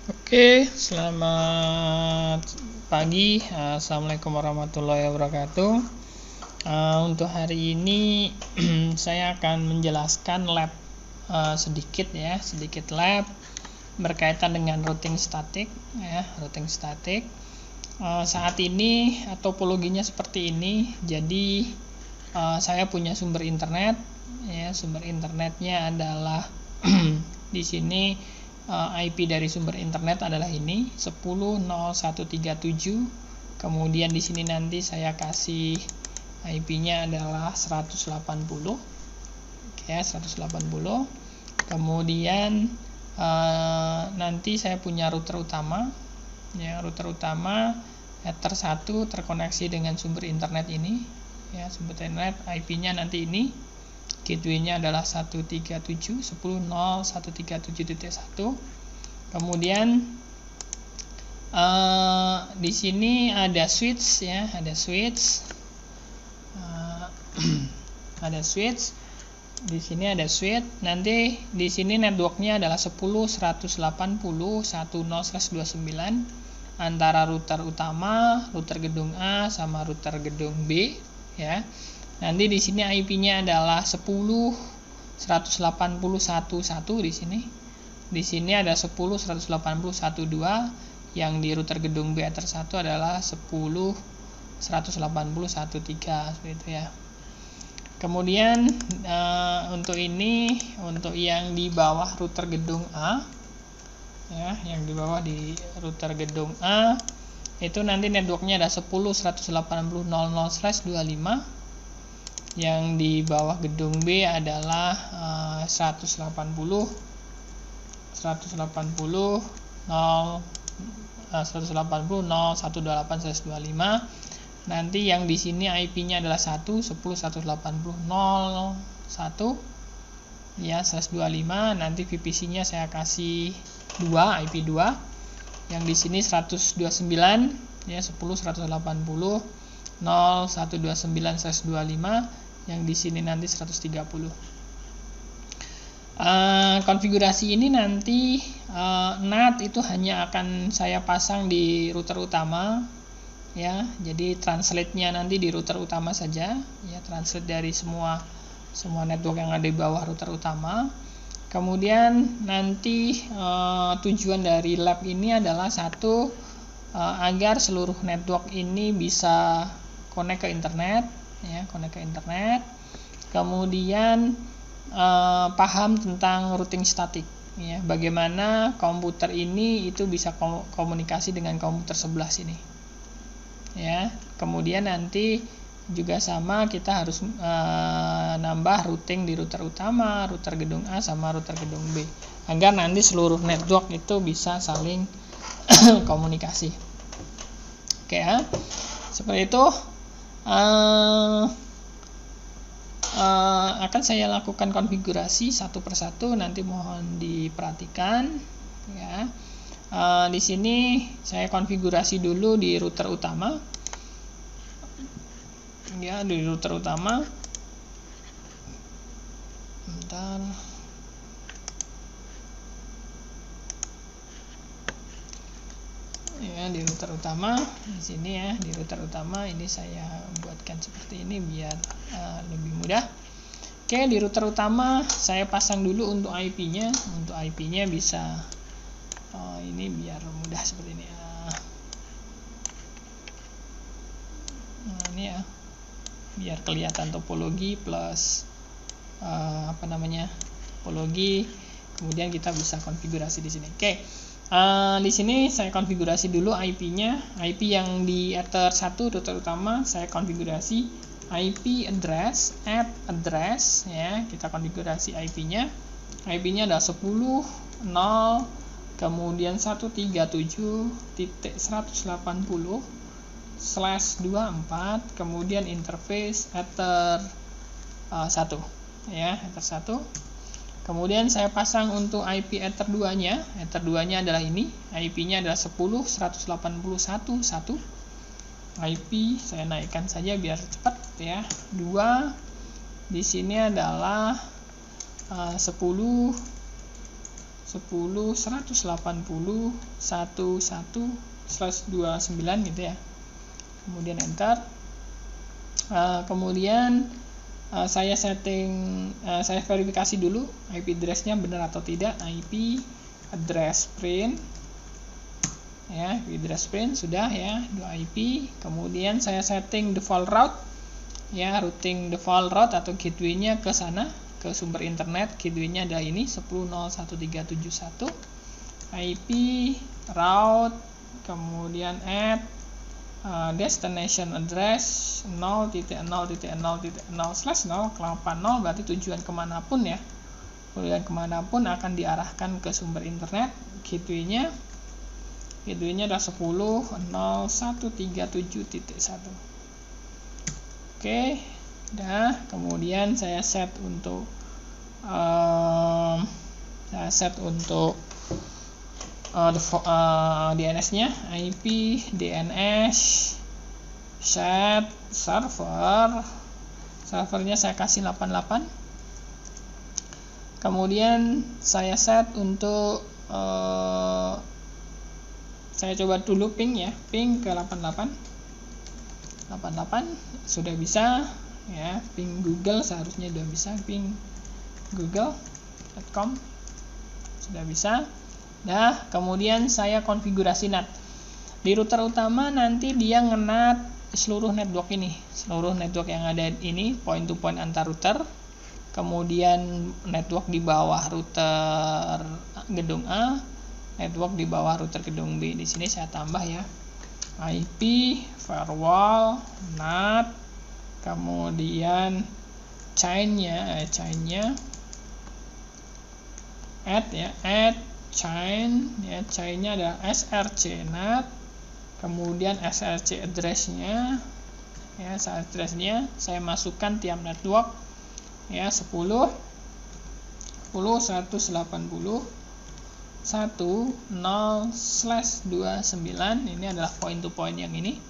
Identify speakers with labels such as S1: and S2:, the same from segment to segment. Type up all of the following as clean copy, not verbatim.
S1: Oke, selamat pagi. Assalamualaikum warahmatullahi wabarakatuh. Untuk hari ini saya akan menjelaskan lab sedikit lab berkaitan dengan routing statik ya, routing statik. Saat ini topologinya seperti ini. Jadi saya punya sumber internet ya, sumber internetnya adalah di sini IP dari sumber internet adalah ini 10.0137. Kemudian di sini nanti saya kasih IP-nya adalah 180. Oke, 180. Kemudian nanti saya punya router utama. Ya, router utama ether 1 terkoneksi dengan sumber internet ini. Ya, sumber internet IP-nya nanti ini. Gateway-nya adalah 137.10.137.1. Kemudian di sini ada switch ya, ada switch. Ada switch. Di sini ada switch. Nanti di sini networknya adalah 10.180.10/29 antara router utama, router gedung A sama router gedung B ya. Nanti di sini IP-nya adalah 10.181.1 di sini. Di sini ada 10.181.2, yang di router gedung B ether 1 adalah 10.180.1.3 seperti itu ya. Kemudian untuk ini, untuk yang di bawah router gedung A ya, yang di bawah di router gedung A itu nanti networknya ada 10.180.00/25. Yang di bawah gedung B adalah 180.0.128/25. Nanti yang di sini IP-nya adalah 10.180.0.1 ya, 125. Nanti VPC-nya saya kasih 2, IP 2. Yang di sini 129 ya, 10.180.0.129/125. Yang di sini nanti 130. Konfigurasi ini nanti NAT itu hanya akan saya pasang di router utama ya. Jadi translate-nya nanti di router utama saja ya, translate dari semua network yang ada di bawah router utama. Kemudian nanti tujuan dari lab ini adalah satu, agar seluruh network ini bisa connect ke internet ya, connect ke internet. Kemudian paham tentang routing statik ya, bagaimana komputer ini itu bisa komunikasi dengan komputer sebelah sini ya. Kemudian nanti juga sama, kita harus nambah routing di router utama, router gedung A sama router gedung B, agar nanti seluruh network itu bisa saling komunikasi. Oke ya, seperti itu. Akan saya lakukan konfigurasi satu persatu, nanti mohon diperhatikan ya. Di sini saya konfigurasi dulu di router utama ya, di router utama. Bentar. Ya, di router utama di sini ya, di router utama ini saya buatkan seperti ini biar lebih mudah. Oke, di router utama saya pasang dulu untuk IP-nya. Untuk IP-nya bisa ini biar mudah seperti ini. Ini ya, biar kelihatan topologi plus topologi. Kemudian kita bisa konfigurasi di sini. Oke. Di sini saya konfigurasi dulu IP-nya. IP yang di ether 1 router utama saya konfigurasi IP address, add address ya. Kita konfigurasi IP-nya. IP-nya ada 10.0 kemudian 137.180/24, kemudian interface ether 1 ya, ether 1. Kemudian saya pasang untuk IP ether 2-nya. Ether 2-nya adalah ini. IP-nya adalah 10.181.1. IP saya naikkan saja biar cepat ya. 2 di sini adalah 10 10.180.11/29 gitu ya. Kemudian enter. Kemudian saya verifikasi dulu IP address-nya benar atau tidak. IP address print ya, IP address print sudah ya, 2 IP. Kemudian saya setting default route ya, routing default route atau gateway-nya ke sana, ke sumber internet. Gateway-nya adalah ini 10.0.1.371 IP route, kemudian add destination address 0.0.0/0/80, berarti tujuan kemanapun ya, tujuan kemanapun akan diarahkan ke sumber internet. Gateway-nya adalah 10.0.1.371. Oke, dah. Kemudian saya set untuk DNS-nya, IP DNS set servernya saya kasih 88. Kemudian saya set untuk saya coba dulu ping ya, ping ke 88 sudah bisa ya. Ping Google seharusnya sudah bisa, ping google.com sudah bisa. Nah, kemudian saya konfigurasi NAT. Di router utama nanti dia nge-NAT seluruh network ini, seluruh network yang ada ini, point to point antar router. Kemudian network di bawah router gedung A, network di bawah router gedung B. Di sini saya tambah ya, IP, firewall, NAT, kemudian chain-nya add chain ya, chain-nya adalah src NAT, kemudian src address-nya ya, address-nya saya masukkan tiap network ya, 10.1.10/29. Ini adalah point to point yang ini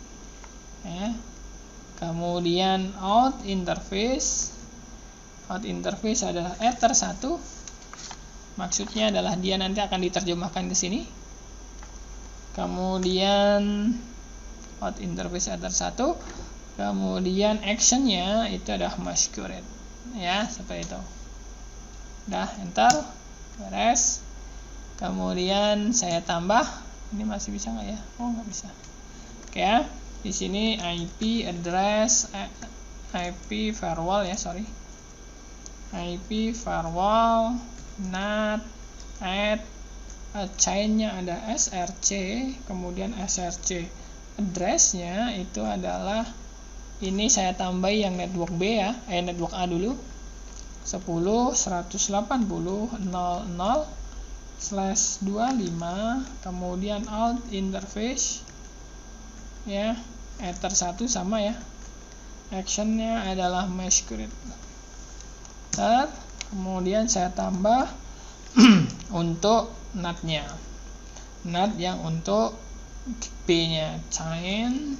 S1: ya. Kemudian out interface adalah ether 1. Maksudnya adalah dia nanti akan diterjemahkan ke sini. Kemudian out interface ether 1. Kemudian action-nya itu adalah masquerade ya, seperti itu. Dah, enter, beres. Kemudian saya tambah, ini masih bisa nggak ya? Oh, nggak bisa. Oke ya, di sini IP address, IP firewall ya, IP firewall, NAT, add, chain-nya ada src, kemudian src address-nya itu adalah ini saya tambah yang network B ya, network A dulu, 10.180.00/25, kemudian out interface ya, ether 1 sama ya, actionnya adalah masquerade. Kemudian saya tambah untuk NAT-nya, NAT yang untuk B-nya chain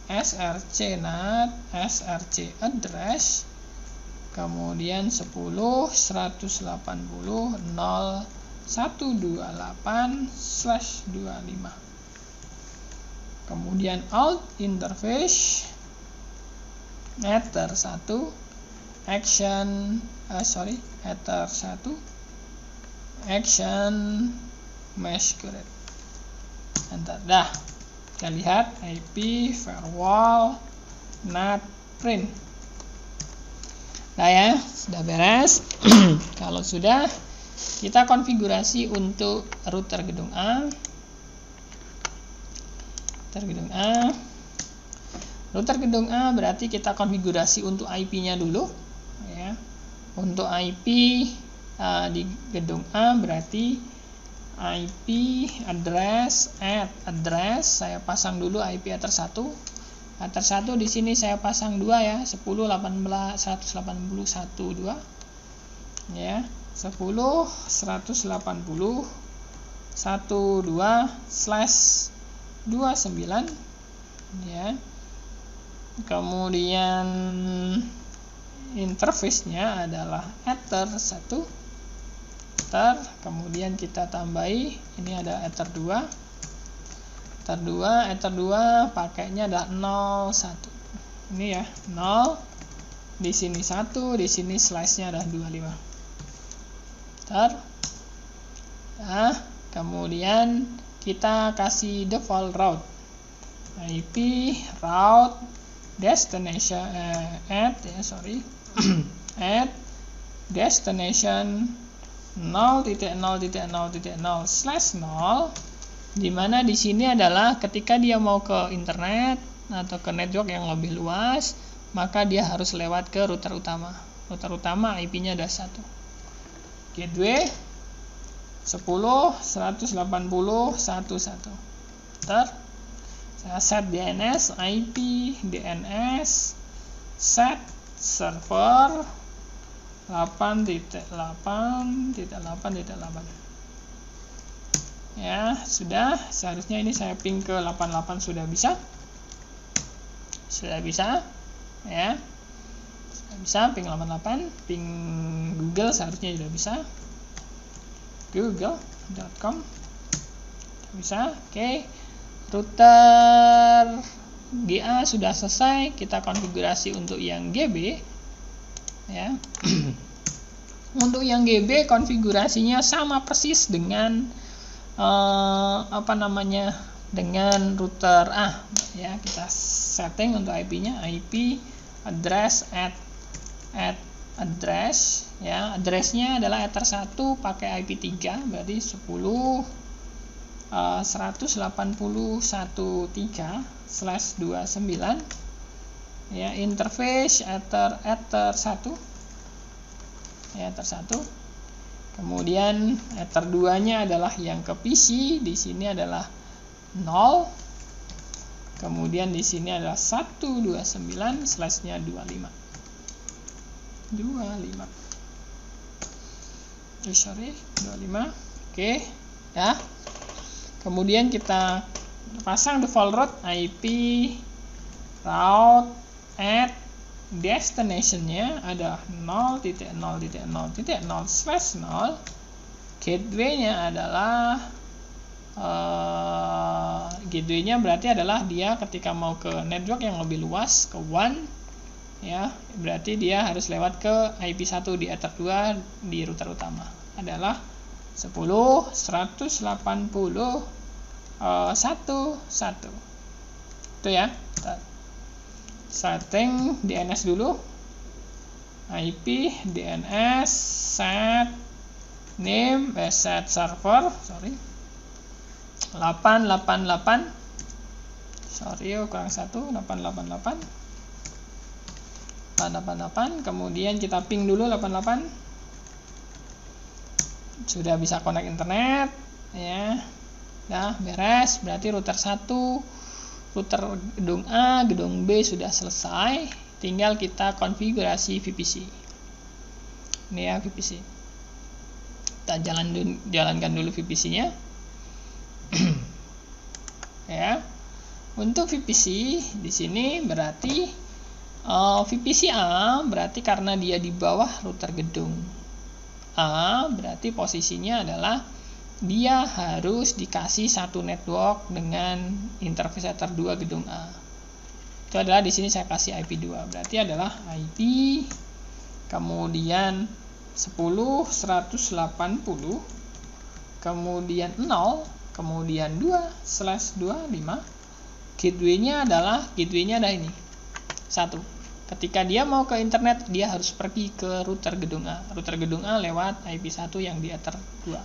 S1: src NAT, src address, kemudian 10.180.0128/25. Kemudian out interface ether 1 action ether 1 action masquerade. Enter. Dah, kita lihat IP firewall NAT print. Nah ya, sudah beres. Kalau sudah, kita konfigurasi untuk router gedung A. Router gedung A berarti kita konfigurasi untuk IP-nya dulu ya. Untuk IP di gedung A berarti IP address address saya pasang dulu IP ether 1. Ether 1 di sini saya pasang 2 ya, 10.18.181.2 ya, 10.181.12/29 ya. Kemudian interface-nya adalah ether 1 kemudian kita tambahi, ini ada ether 2 pakainya ada 0 1. Ini ya, 0, di sini 1, di sini slice-nya ada 25. Nah, kemudian kita kasih default route. IP route destination at at destination 0.0.0/0, di mana di sini adalah ketika dia mau ke internet atau ke network yang lebih luas, maka dia harus lewat ke router utama. Router utama IP-nya ada 1. Gateway 10.180.1.1. Saya set DNS IP, DNS set server 8.8.8. Ya, sudah. Seharusnya ini saya ping ke 88 sudah bisa ya. Sudah bisa ping 88, ping Google seharusnya sudah bisa. google.com bisa. Oke. Router GA sudah selesai, kita konfigurasi untuk yang GB ya. Untuk yang GB konfigurasinya sama persis dengan dengan router A ya. Kita setting untuk IP-nya, IP address at address ya. Addressnya adalah ether 1 pakai IP 3, berarti 10.181.3/29 ya. Interface ether 1 ya, ether 1. Kemudian ether 2-nya adalah yang ke PC, di sini adalah 0. Kemudian di sini adalah 129/nya 25. Sorry, 25. Oke, ya. Kemudian kita pasang default route IP route at destination-nya ada 0.0.0/0. Gateway-nya adalah gateway-nya berarti adalah dia ketika mau ke network yang lebih luas, ke WAN ya, berarti dia harus lewat ke IP 1 di ether 2 di router utama adalah 10.180.1.1. Itu ya. Setting DNS dulu. IP DNS set name set server 888. Kurang 888. Kemudian kita ping dulu 88. Sudah bisa connect internet ya. Nah, beres. Berarti router 1, router gedung A, gedung B sudah selesai. Tinggal kita konfigurasi VPC. Ini ya VPC. Kita jalankan dulu VPC-nya. Ya. Untuk VPC di sini berarti VPC A berarti karena dia di bawah router gedung A, berarti posisinya adalah dia harus dikasih satu network dengan interface ether 2 gedung A. Itu adalah di sini saya kasih IP 2. Berarti adalah IP kemudian 10.180 kemudian 0 kemudian 2/25. Gateway-nya ada ini. 1. Ketika dia mau ke internet, dia harus pergi ke router gedung A. Router gedung A lewat IP 1 yang di ether 2.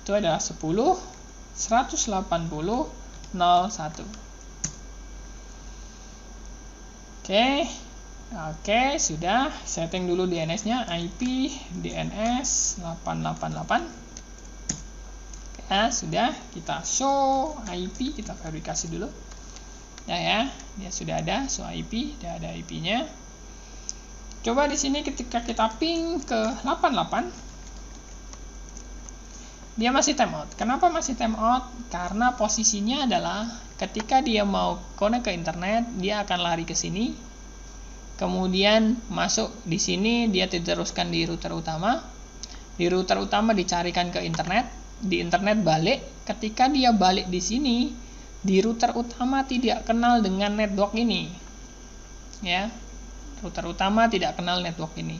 S1: Itu adalah 10.180.0.1. Oke, sudah. Setting dulu DNS-nya, IP DNS 888. Nah, sudah. Kita show IP, kita verifikasi dulu. Ya, dia sudah ada show IP, dia ada IP-nya. Coba di sini ketika kita ping ke 88, dia masih timeout. Kenapa masih timeout? Karena posisinya adalah ketika dia mau connect ke internet, dia akan lari ke sini. Kemudian masuk di sini, dia diteruskan di router utama. Di router utama dicarikan ke internet, di internet balik. Ketika dia balik di sini, di router utama tidak kenal dengan network ini. Ya. Router utama tidak kenal network ini.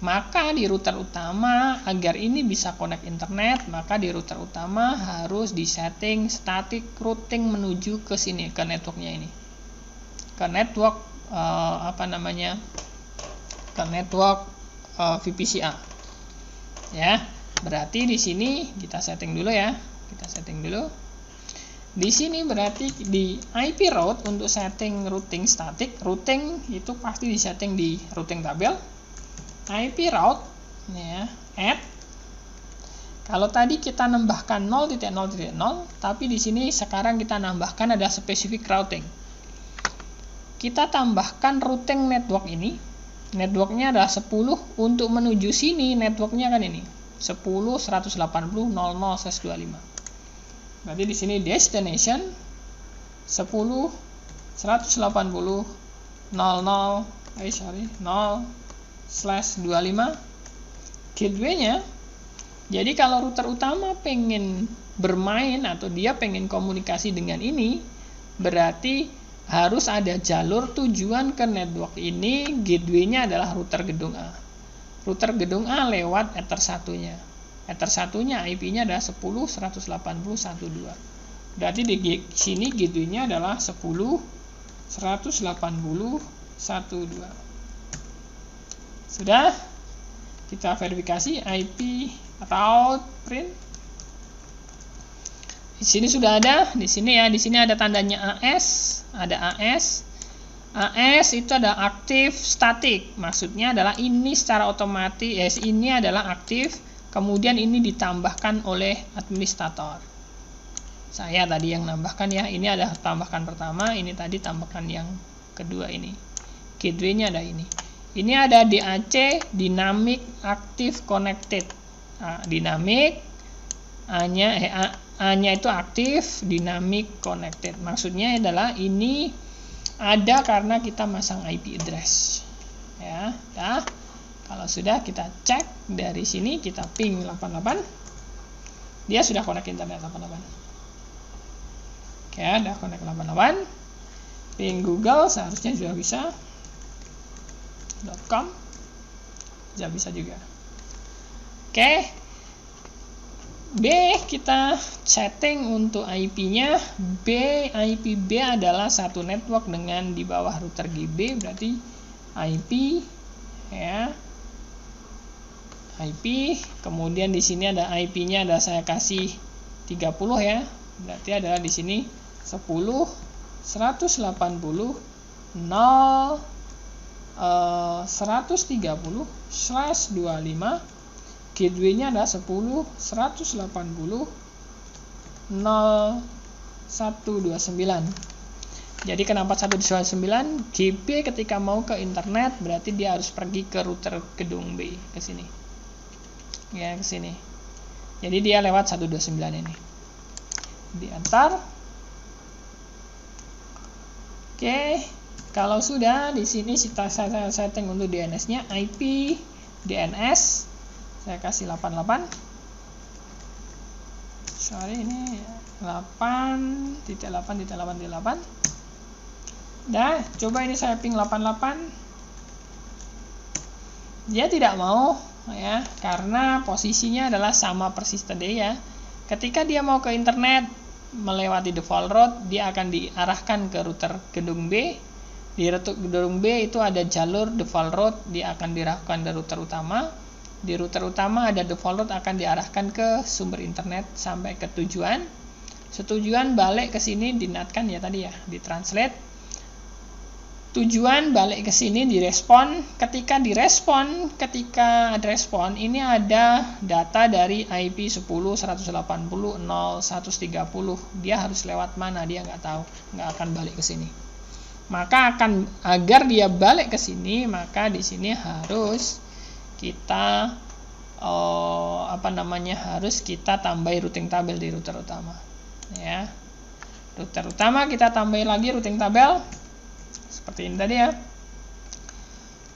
S1: Maka di router utama, agar ini bisa connect internet, maka di router utama harus disetting static routing menuju ke sini, ke networknya ini. Ke network ke network VPCA. Ya, berarti di sini kita setting dulu ya. Kita setting dulu. Di sini berarti di IP route untuk setting routing static, routing itu pasti disetting di routing tabel. IP route ya, add. Kalau tadi kita nambahkan 0.0.0, tapi di sini sekarang kita nambahkan ada specific routing. Kita tambahkan routing network ini. Networknya adalah 10, untuk menuju sini networknya kan ini 10.180.00/25. Berarti di sini destination 10.180.0/25 gateway-nya. Jadi kalau router utama pengen bermain atau dia pengen komunikasi dengan ini, berarti harus ada jalur tujuan ke network ini. Gateway-nya adalah router gedung A. Router gedung A lewat ether 1-nya. Ether 1-nya IP-nya adalah 10.180.1.2. Berarti di sini gateway-nya adalah 10.180.1.2. Sudah? Kita verifikasi IP route print. Di sini sudah ada, di sini ya, di sini ada tandanya AS, ada AS. AS itu ada aktif static, maksudnya adalah ini secara otomatis, ini adalah aktif, kemudian ini ditambahkan oleh administrator. Saya tadi yang nambahkan ya, ini ada tambahkan pertama, ini tadi tambahkan yang kedua ini. Gateway-nya ada ini. Ini ada DAC, Dynamic Active Connected. Dynamic, A-nya itu aktif, dynamic connected. Maksudnya adalah ini ada karena kita masang IP address. Ya, dah. Kalau sudah kita cek dari sini, kita ping 88. Dia sudah connect internet 88. Oke, udah connect 88. Ping Google seharusnya sudah bisa. .com sudah bisa juga. Oke. B kita setting untuk IP-nya. IP B adalah satu network dengan di bawah router GB, berarti IP ya. IP, kemudian di sini ada IP-nya ada saya kasih 30 ya. Berarti adalah di sini 10.180.130/25. Gateway-nya adalah 10.180.0129. Jadi kenapa 129? GB ketika mau ke internet berarti dia harus pergi ke router gedung B ke sini. Ya, ke sini. Jadi dia lewat 129 ini. Di enter. Oke, kalau sudah di sini saya setting untuk DNS-nya IP DNS. Saya kasih 88. Sorry, ini 8.8.8.8. Dah, coba ini saya ping 88. Dia tidak mau ya, karena posisinya adalah sama persis tadi ya. Ketika dia mau ke internet melewati default route, dia akan diarahkan ke router gedung B. Di router gedung B itu ada jalur default route, dia akan diarahkan ke router utama. Di router utama ada default route akan diarahkan ke sumber internet sampai ke tujuan. Setujuan balik ke sini dinatkan ya tadi ya, ditranslate. Tujuan balik ke sini direspon. Ketika direspon, ketika ada respon, ini ada data dari IP 10.180.0.130. Dia harus lewat mana? Dia nggak tahu, nggak akan balik ke sini. Maka agar dia balik ke sini, maka di sini harus kita harus kita tambahi routing tabel di router utama ya. Router utama kita tambahin lagi routing tabel seperti ini tadi ya.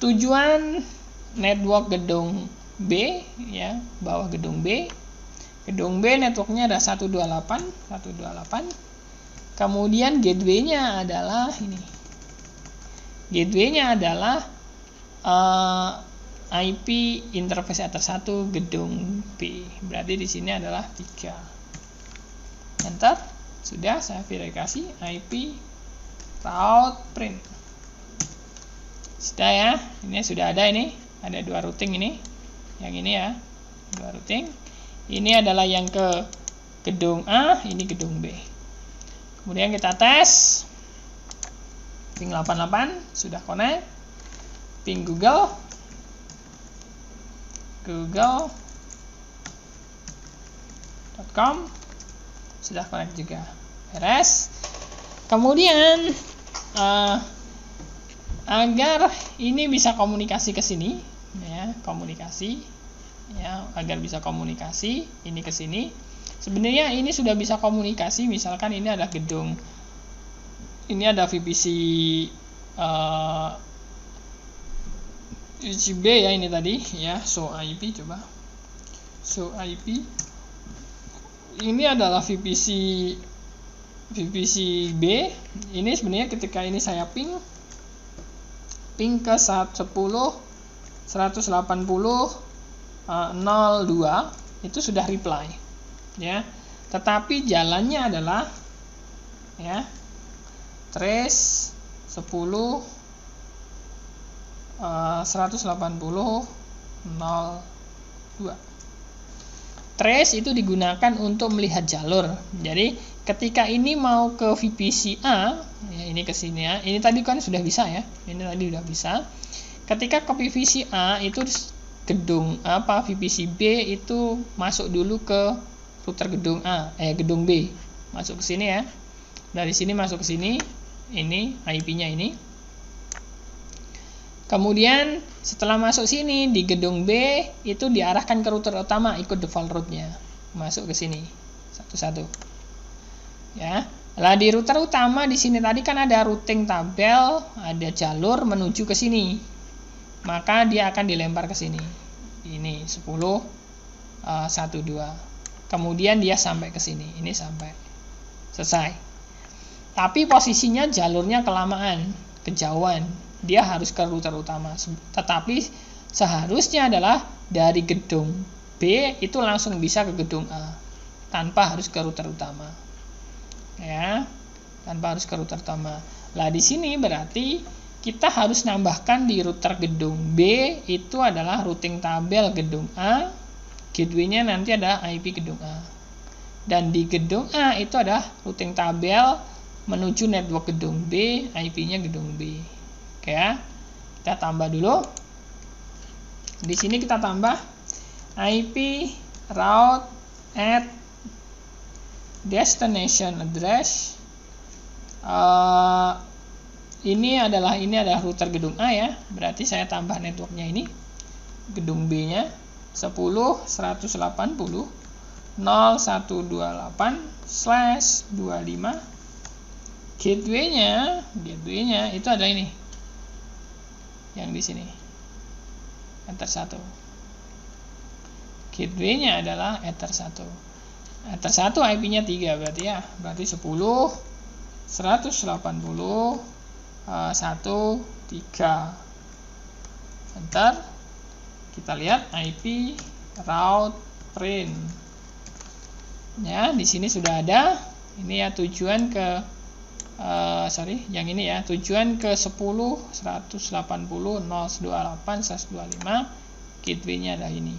S1: Tujuan network gedung B, ya, bawah gedung B. Gedung B networknya ada 128. Kemudian gateway-nya adalah ini. Gateway-nya adalah IP interface ether 1 gedung B. Berarti di sini adalah 3. Enter. Sudah saya verifikasi IP route print. Sudah ya. Ini sudah ada ini. Ada 2 routing ini. Yang ini ya. 2 routing. Ini adalah yang ke gedung A, ini gedung B. Kemudian kita tes. Ping 88 sudah connect. Ping google.com sudah connect juga. Beres. Kemudian agar ini bisa komunikasi ke sini, ya, komunikasi, ya, agar bisa komunikasi ini ke sini. Sebenarnya ini sudah bisa komunikasi. Misalkan ini ada gedung, ini ada VPC UCB ya, ini tadi ya, show IP, coba show IP. Ini adalah VPC B. Ini sebenarnya ketika ini saya ping ke 110.180.02 itu sudah reply, ya. Tetapi jalannya adalah, ya, trace 110.180.02. Trace itu digunakan untuk melihat jalur. Jadi ketika ini mau ke VPC A, ya, ini ke sini ya. Ini tadi kan sudah bisa ya. Ini tadi sudah bisa. Ketika ke VPC A itu gedung VPC B itu masuk dulu ke router gedung A, gedung B. Masuk ke sini ya. Dari sini masuk ke sini. Ini IP-nya ini. Kemudian setelah masuk sini di gedung B itu diarahkan ke router utama, ikut default route-nya. Masuk ke sini satu-satu. Ya. Lah di router utama di sini tadi kan ada routing tabel, ada jalur menuju ke sini. Maka dia akan dilempar ke sini. Ini 10.12. Kemudian dia sampai ke sini. Ini sampai selesai. Tapi posisinya jalurnya kelamaan, kejauhan. Dia harus ke router utama. Tetapi seharusnya adalah dari gedung B itu langsung bisa ke gedung A tanpa harus ke router utama. Ya, tanpa harus ke router utama. Lah di sini berarti kita harus nambahkan di router gedung B itu adalah routing tabel gedung A. Gateway-nya nanti ada IP gedung A. Dan di gedung A itu ada routing tabel menuju network gedung B, IP-nya gedung B. Oke ya, kita tambah dulu. Di sini kita tambah IP route at destination address. Ini adalah router gedung A ya. Berarti saya tambah networknya ini. Gedung B-nya 10.180.0128/25. Gateway-nya itu ada ini. Yang di sini. Ether 1. Gateway-nya adalah Ether 1. Ether 1 IP-nya 3 berarti ya. Berarti 10.180.1.3. Enter. Kita lihat IP route print. Ya, di sini sudah ada. Ini ya tujuan ke yang ini ya, tujuan ke 10.180.028/25. Gateway-nya ada ini.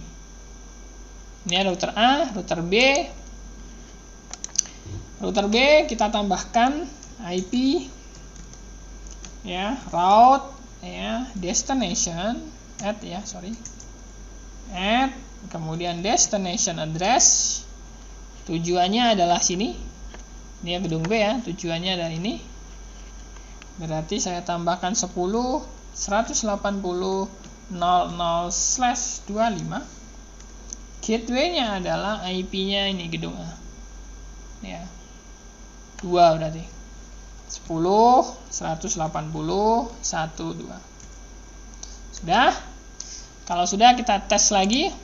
S1: Ini ada router A, router B. Router B kita tambahkan IP ya, route ya, destination at kemudian destination address. Tujuannya adalah sini. Ini ya gedung B ya, tujuannya ada ini. Berarti saya tambahkan 10.180.00/25. Gateway-nya adalah IP-nya ini gedung A. Ya. 2 berarti. 10.180.1.2. Sudah? Kalau sudah, kita tes lagi.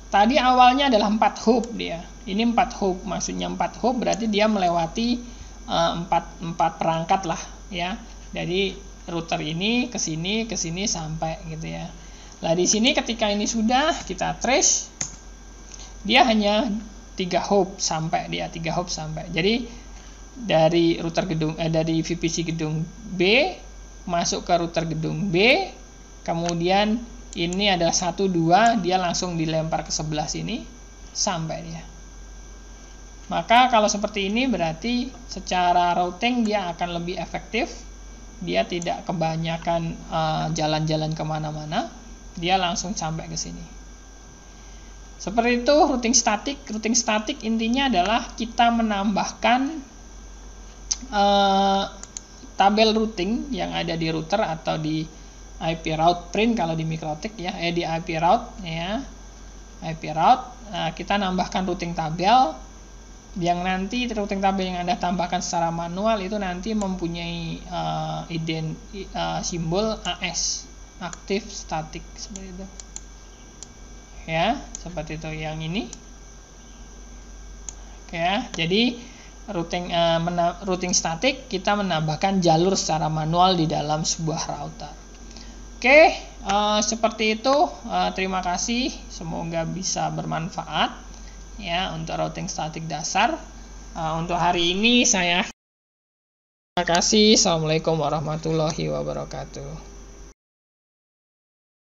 S1: Tadi awalnya adalah 4 hop dia. Ini 4 hop, maksudnya 4 hop berarti dia melewati 4 perangkat lah ya. Jadi router ini ke sini sampai gitu ya. Nah, di sini ketika ini sudah kita trace, dia hanya 3 hop sampai dia 3 hop sampai. Jadi dari router dari VPC gedung B masuk ke router gedung B, kemudian ini adalah 1 2, dia langsung dilempar ke sebelah sini sampai dia. Maka kalau seperti ini berarti secara routing dia akan lebih efektif. Dia tidak kebanyakan jalan-jalan kemana-mana, dia langsung sampai ke sini. Seperti itu routing statik. Routing statik intinya adalah kita menambahkan tabel routing yang ada di router atau di IP route print kalau di Mikrotik ya, di IP route ya, IP route. Kita nambahkan routing tabel yang nanti routing tabel yang Anda tambahkan secara manual itu nanti mempunyai simbol AS, aktif statik, seperti itu ya, seperti itu yang ini. Oke ya, jadi routing statik kita menambahkan jalur secara manual di dalam sebuah router. Oke, seperti itu. Terima kasih, semoga bisa bermanfaat ya untuk routing statik dasar. Untuk hari ini saya terima kasih. Assalamualaikum warahmatullahi wabarakatuh.